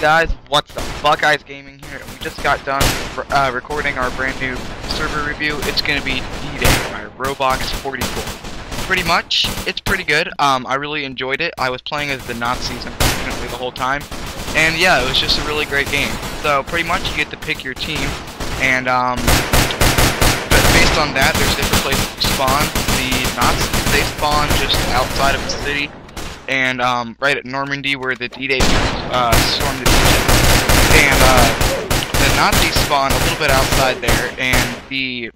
guys, what's up? Buckeyes Gaming here, and we just got done recording our brand new server review. It's going to be D-Day by Roblox 44. Pretty much, it's pretty good. I really enjoyed it. I was playing as the Nazis, unfortunately, the whole time. And yeah, it was just a really great game. So pretty much you get to pick your team, and but based on that, there's different places to spawn. The Nazis, they spawn just outside of the city, and right at Normandy, where the D-Day stormed the beaches. And the Nazis spawn a little bit outside there, and the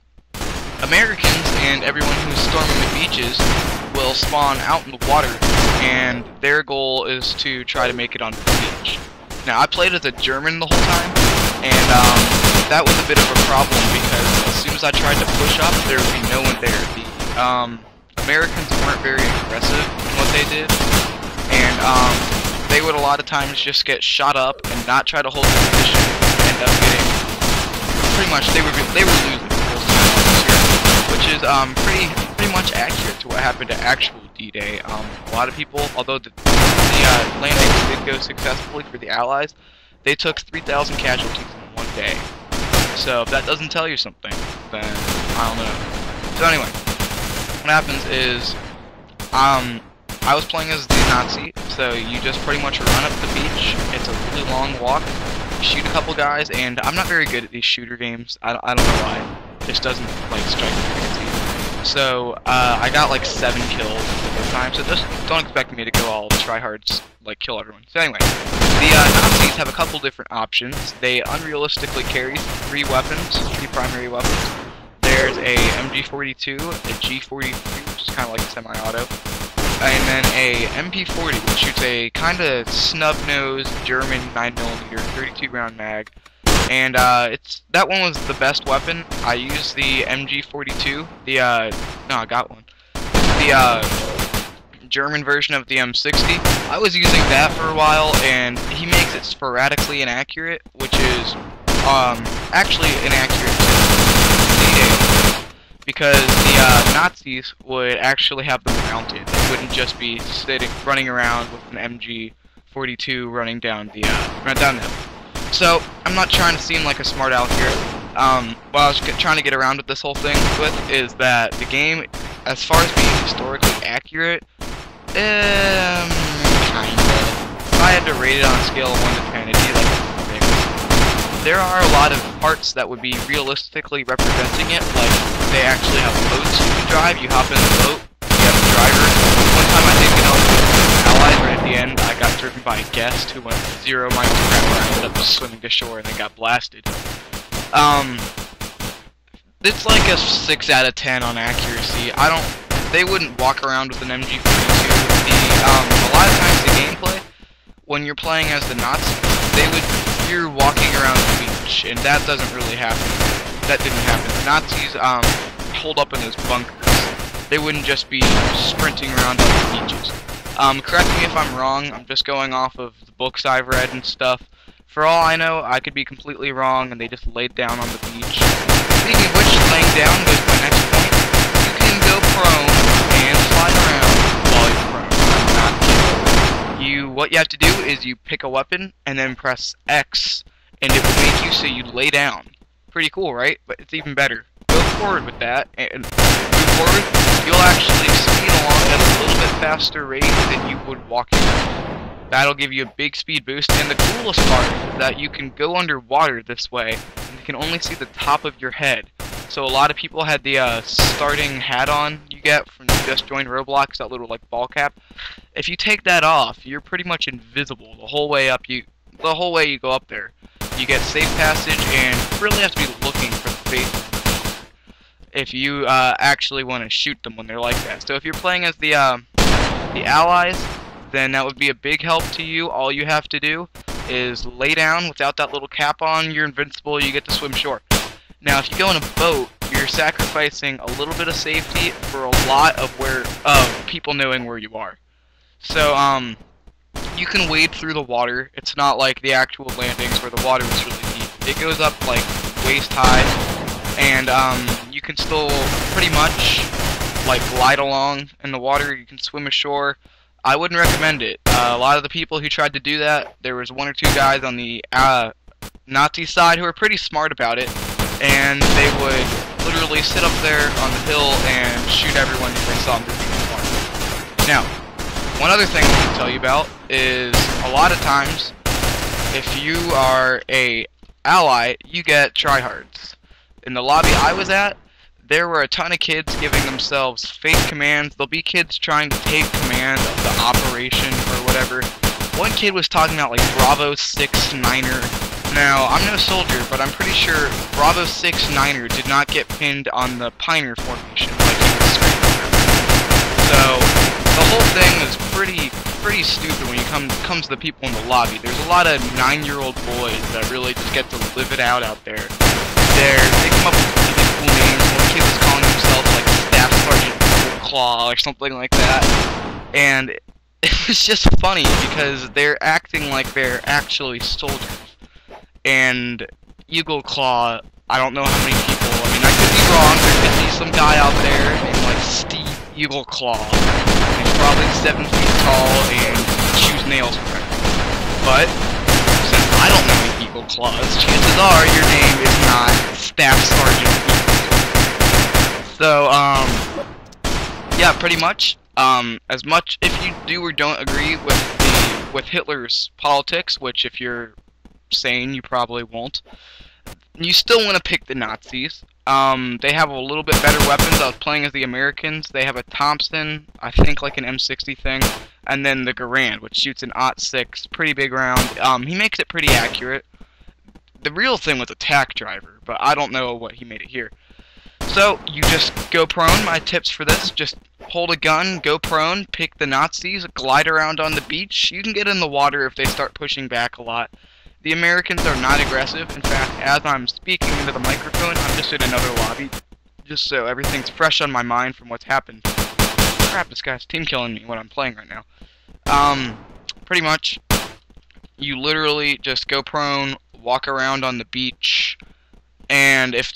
Americans and everyone who's storming the beaches will spawn out in the water, and their goal is to try to make it onto the beach. Now, I played as a German the whole time, and that was a bit of a problem because as soon as I tried to push up, there would be no one there. The Americans weren't very aggressive in what they did, and they would a lot of times just get shot up and not try to hold the position and end up getting pretty much they were losing the whole time, which is pretty much accurate to what happened to actual D-Day. A lot of people, although the landings did go successfully for the Allies, they took 3,000 casualties in one day. So if that doesn't tell you something, then I don't know. So anyway, what happens is I was playing as the Nazi, so you just pretty much run up the beach. It's a really long walk. You shoot a couple guys, and I'm not very good at these shooter games. I don't know why. It just doesn't like strike me fancy. So I got like 7 kills the first time. So just don't expect me to go all tryhards, like kill everyone. So anyway, the Nazis have a couple different options. They unrealistically carry 3 primary weapons. There's a MG42, a G43, which is kind of like a semi-auto, and then a MP40, which shoots a kind of snub-nosed German 9mm 32 round mag. And that one was the best weapon. I used the MG42. I got one. The German version of the M60. I was using that for a while, and he makes it sporadically inaccurate, which is actually inaccurate to D-Day, because the Nazis would actually have them mounted. They wouldn't just be running around with an MG42 running down the hill. So I'm not trying to seem like a smart aleck here. What I was trying to get around with this whole thing is that the game, as far as being historically accurate, kinda. If I had to rate it on a scale of 1 to 10, it'd be like a 6. There are a lot of parts that would be realistically representing it, like they actually have boats you can drive. You hop in the boat, you have a driver. One time I did get on with Allies right at the end, I got driven by a guest who went 0 miles per hour and I ended up swimming to shore and then got blasted. It's like a 6 out of 10 on accuracy. They wouldn't walk around with an MG42. A lot of times the gameplay, when you're playing as the Nazis, you're walking around the beach, and that doesn't really happen. That didn't happen. The Nazis, hold up in those bunkers. They wouldn't just be sprinting around on the beaches. Correct me if I'm wrong, I'm just going off of the books I've read and stuff. For all I know, I could be completely wrong, and they just laid down on the beach. Speaking of which, laying down goes to my next point. You can go prone and slide around while you're prone. I'm not kidding. What you have to do is you pick a weapon, and then press X, and it will make you so you lay down. Pretty cool, right? But it's even better. Go forward with that, and move forward. You'll actually speed along at a little bit faster rate than you would walking. That'll give you a big speed boost, and the coolest part is that you can go underwater this way, and you can only see the top of your head. So a lot of people had the starting hat on you get from just joined Roblox, that little like ball cap. If you take that off, you're pretty much invisible the whole way up. You go up there. You get safe passage, and you really have to be looking for the face if you actually want to shoot them when they're like that. So if you're playing as the Allies, then that would be a big help to you. All you have to do is lay down without that little cap on. You're invincible. You get to swim shore. Now, if you go in a boat, you're sacrificing a little bit of safety for a lot of people knowing where you are. So you can wade through the water. It's not like the actual landings where the water is really deep. It goes up like waist high, and you can still pretty much like glide along in the water. You can swim ashore. I wouldn't recommend it. A lot of the people who tried to do that, there was 1 or 2 guys on the Nazi side who were pretty smart about it, and they would literally sit up there on the hill and shoot everyone if they saw them moving apart. Now, one other thing I want to tell you about is a lot of times, if you are a ally, you get tryhards. In the lobby I was at, there were a ton of kids giving themselves fake commands. There'll be kids trying to take command of the operation or whatever. One kid was talking about like Bravo 6 Niner. Now, I'm no soldier, but I'm pretty sure Bravo 6 Niner did not get pinned on the Pioneer formation like he was screaming. So, the whole thing is pretty stupid when it comes to the people in the lobby. There's a lot of 9-year-old boys that really just get to live it out there. They come up with really cool names. One kid was calling himself like Staff Sergeant EagleClaw or something like that. And it was just funny because they're acting like they're actually soldiers. And EagleClaw, I don't know how many people, I mean, I could be wrong, there could be some guy out there named like Steve EagleClaw. He's probably 7 feet tall and chews nails forever. But since I don't know any EagleClaws, chances are your name is not Staff Sergeant EagleClaw. So, yeah, pretty much. As much if you do or don't agree with Hitler's politics, which if you're sane you probably won't, you still want to pick the Nazis. They have a little bit better weapons. I was playing as the Americans. They have a Thompson, I think like an M60 thing, and then the Garand, which shoots an .6, pretty big round. He makes it pretty accurate. The real thing was a tack driver, but I don't know what he made it here. So, you just go prone. My tips for this, just hold a gun, go prone, pick the Nazis, glide around on the beach. You can get in the water if they start pushing back a lot. The Americans are not aggressive. In fact, as I'm speaking into the microphone, I'm just in another lobby, just so everything's fresh on my mind from what's happened. Crap, this guy's team killing me when I'm playing right now. Pretty much, you literally just go prone, walk around on the beach, and if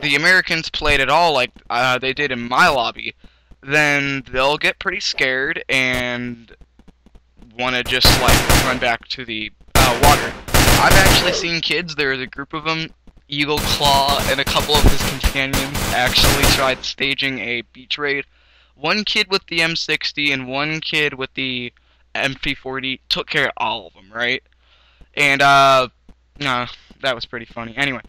the Americans played at all like they did in my lobby, then they'll get pretty scared and want to just like run back to the water. I've actually seen kids, there's a group of them, EagleClaw and a couple of his companions actually tried staging a beach raid. One kid with the M60 and one kid with the MP40 took care of all of them, right? And, no, that was pretty funny. Anyway,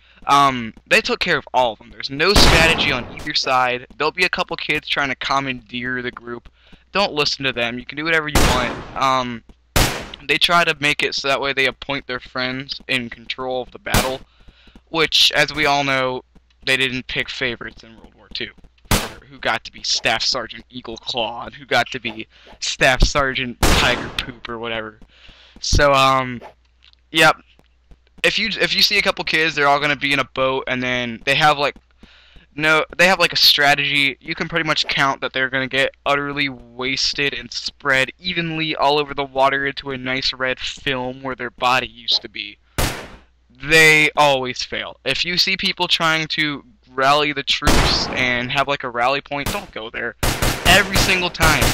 they took care of all of them. There's no strategy on either side. There'll be a couple kids trying to commandeer the group. Don't listen to them. You can do whatever you want. They try to make it so that way they appoint their friends in control of the battle, which, as we all know, they didn't pick favorites in World War II. For who got to be Staff Sergeant EagleClaw and who got to be Staff Sergeant Tiger Poop or whatever. So, yep. If you see a couple kids, they're all gonna be in a boat, and then they have like a strategy. You can pretty much count that they're gonna get utterly wasted and spread evenly all over the water into a nice red film where their body used to be. They always fail. If you see people trying to rally the troops and have like a rally point, don't go there. Every single time.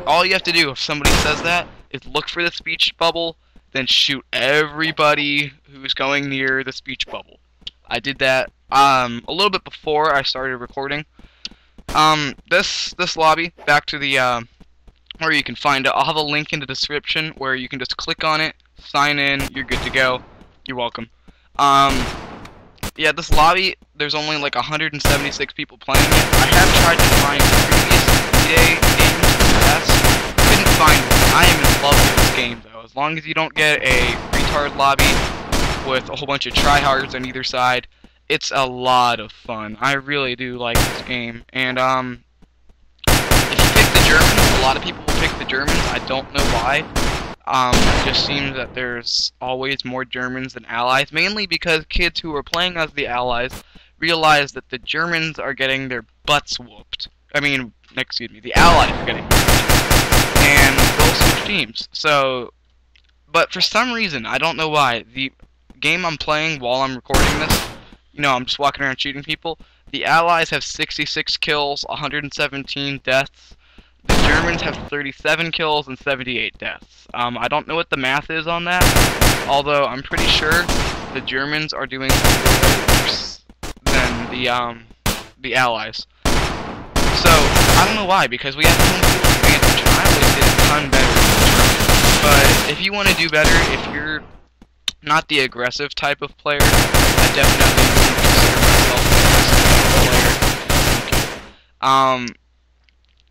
All you have to do if somebody says that is look for the speech bubble, then shoot everybody who's going near the speech bubble. I did that a little bit before I started recording. This lobby, back to the where you can find it. I'll have a link in the description where you can just click on it, sign in, you're good to go. You're welcome. Yeah, this lobby, there's only like 176 people playing it. I have tried to find previous EA games in the past. Couldn't find one. I am in love with this game though. As long as you don't get a retard lobby with a whole bunch of tryhards on either side, it's a lot of fun. I really do like this game. And if you pick the Germans, a lot of people will pick the Germans. I don't know why. It just seems that there's always more Germans than Allies, mainly because kids who are playing as the Allies realize that the Germans are getting their butts whooped. I mean, excuse me, the Allies are getting whooped. And they'll switch teams. So, but for some reason, I don't know why, the game I'm playing while I'm recording this, you know, I'm just walking around shooting people, the Allies have 66 kills, 117 deaths. The Germans have 37 kills and 78 deaths. I don't know what the math is on that, although I'm pretty sure the Germans are doing worse than the Allies. So, I don't know why, because we have home field advantage, and I always did a ton better than the Germans. But if you want to do better, if you're not the aggressive type of player, I definitely wouldn't consider myself an aggressive player.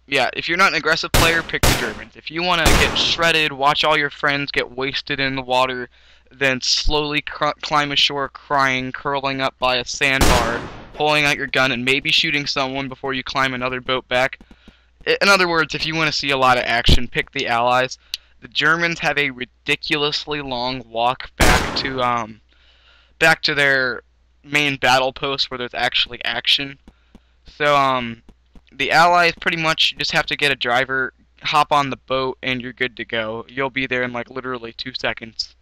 Yeah, if you're not an aggressive player, pick the Germans. If you want to get shredded, watch all your friends get wasted in the water, then slowly climb ashore crying, curling up by a sandbar, pulling out your gun, and maybe shooting someone before you climb another boat back. In other words, if you want to see a lot of action, pick the Allies. The Germans have a ridiculously long walk back to their main battle post where there's actually action. So, the Allies pretty much just have to get a driver, hop on the boat, and you're good to go. You'll be there in like literally 2 seconds.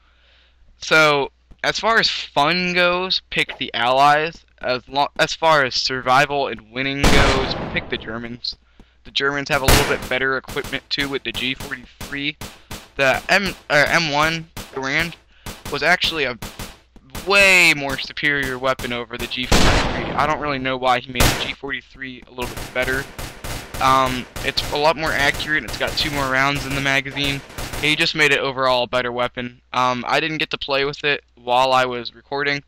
So, as far as fun goes, pick the Allies. As far as survival and winning goes, pick the Germans. The Germans have a little bit better equipment too with the G43. The M1 Garand was actually a way more superior weapon over the G43. I don't really know why he made the G43 a little bit better. It's a lot more accurate, and it's got 2 more rounds in the magazine. He just made it overall a better weapon. I didn't get to play with it while I was recording,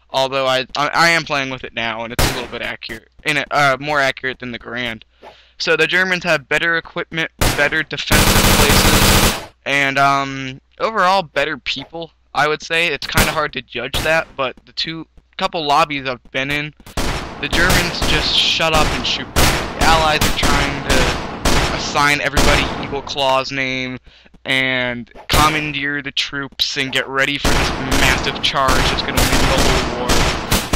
although I am playing with it now, and it's a little bit accurate, more accurate than the Garand. So the Germans have better equipment, better defensive places, and overall better people. I would say it's kind of hard to judge that, but the couple lobbies I've been in, the Germans just shut up and shoot. The Allies are trying to assign everybody EagleClaw's name and commandeer the troops and get ready for this massive charge that's going to win the whole war.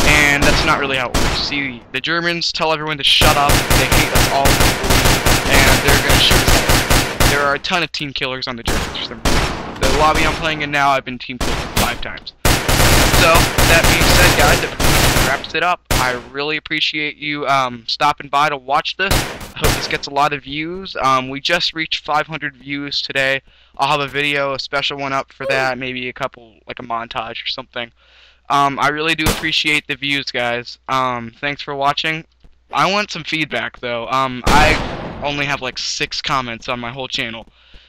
And that's not really how it works. See, the Germans tell everyone to shut up, they hate us all, and they're going to shoot us all. There are a ton of team killers on the Germans for some reason. The lobby I'm playing in now, I've been team killed 5 times. So, that being said, guys, that wraps it up. I really appreciate you stopping by to watch this. I hope this gets a lot of views. We just reached 500 views today. I'll have a video, a special one up for that, maybe a couple, like a montage or something. I really do appreciate the views, guys. Thanks for watching. I want some feedback, though. I only have like 6 comments on my whole channel.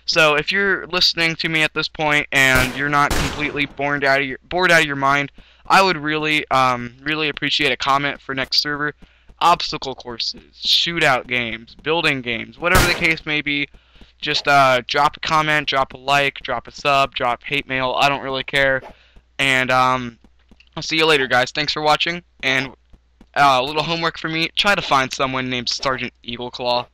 So if you're listening to me at this point and you're not completely bored out of your mind, I would really appreciate a comment for next server. Obstacle courses, shootout games, building games, whatever the case may be. Just drop a comment, drop a like, drop a sub, drop hate mail. I don't really care. And I'll see you later, guys. Thanks for watching. And a little homework for me: try to find someone named Sergeant EagleClaw.